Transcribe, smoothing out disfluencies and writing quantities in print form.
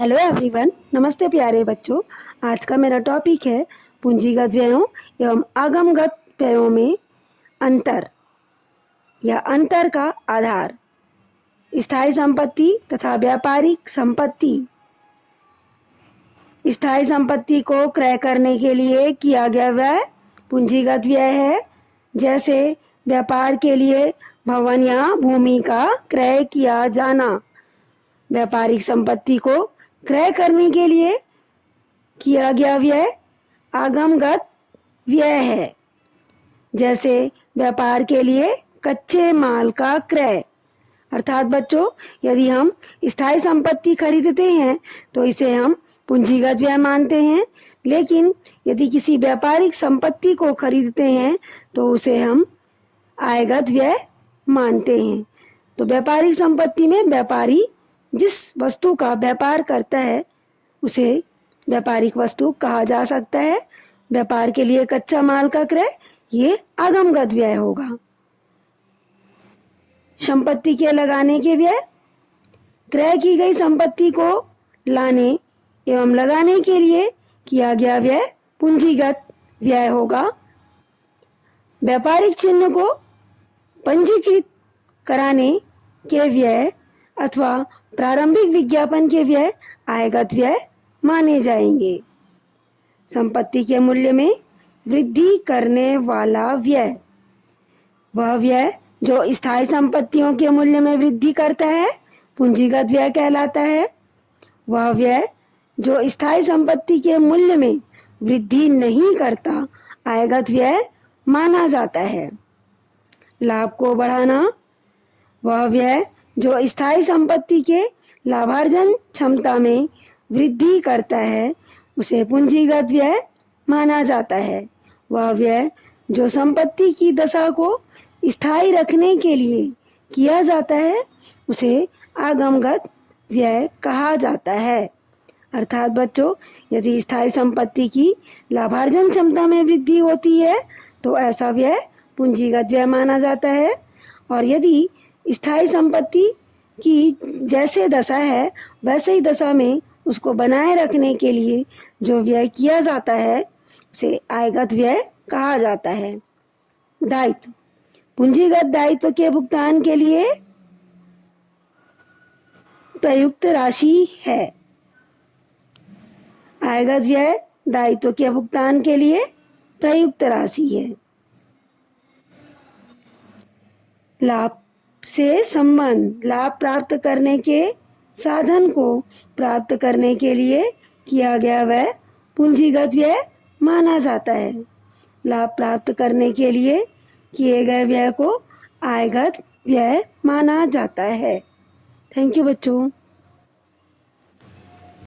Hello everyone, नमस्ते प्यारे बच्चों। आज का मेरा टॉपिक है पूंजीगत व्ययों एवं आगमगत व्ययों में अंतर या अंतर का आधार। स्थायी संपत्ति तथा व्यापारिक संपत्ति। स्थायी संपत्ति को क्रय करने के लिए किया गया व्यय पूंजीगत व्यय है। जैसे व्यापार के लिए भवन या भूमि का क्रय किया जाना। व्यापारिक संपत्ति को क्रय करने के लिए किया गया व्यय आगमगत व्यय है। जैसे व्यापार के लिए कच्चे माल का क्रय। अर्थात बच्चों, यदि हम स्थायी संपत्ति खरीदते हैं तो इसे हम पूंजीगत व्यय मानते हैं, लेकिन यदि किसी व्यापारिक संपत्ति को खरीदते हैं तो उसे हम आयगत व्यय मानते हैं। तो व्यापारिक संपत्ति में व्यापारी जिस वस्तु का व्यापार करता है उसे व्यापारिक वस्तु कहा जा सकता है। व्यापार के लिए कच्चा माल का क्रय ये आगमगत व्यय होगा। संपत्ति के लगाने के व्यय। क्रय की गई संपत्ति को लाने एवं लगाने के लिए किया गया व्यय पूंजीगत व्यय होगा। व्यापारिक चिन्ह को पंजीकृत कराने के व्यय अथवा प्रारंभिक विज्ञापन के व्यय आयगत व्यय माने जाएंगे। संपत्ति के मूल्य में वृद्धि करने वाला व्यय। वह व्यय जो स्थायी संपत्तियों के मूल्य में वृद्धि करता है पूंजीगत व्यय कहलाता है। वह व्यय जो स्थायी संपत्ति के मूल्य में वृद्धि नहीं करता आयगत व्यय माना जाता है। लाभ को बढ़ाना। वह व्यय जो स्थायी संपत्ति के लाभार्जन क्षमता में वृद्धि करता है उसे पूंजीगत व्यय माना जाता है। वह व्यय जो संपत्ति की दशा को स्थायी रखने के लिए किया जाता है उसे आगमगत व्यय कहा जाता है। अर्थात बच्चों, यदि स्थायी संपत्ति की लाभार्जन क्षमता में वृद्धि होती है तो ऐसा व्यय पूंजीगत व्यय माना जाता है, और यदि स्थायी संपत्ति की जैसे दशा है वैसे ही दशा में उसको बनाए रखने के लिए जो व्यय किया जाता है उसे आयगत व्यय कहा जाता है। दायित्व। पूंजीगत दायित्व के भुगतान के लिए प्रयुक्त राशि है। आयगत व्यय दायित्व के भुगतान के लिए प्रयुक्त राशि है। लाभ से संबंध। लाभ प्राप्त करने के साधन को प्राप्त करने के लिए किया गया व्यय पूंजीगत व्यय माना जाता है। लाभ प्राप्त करने के लिए किए गए व्यय को आयगत व्यय माना जाता है। थैंक यू बच्चों।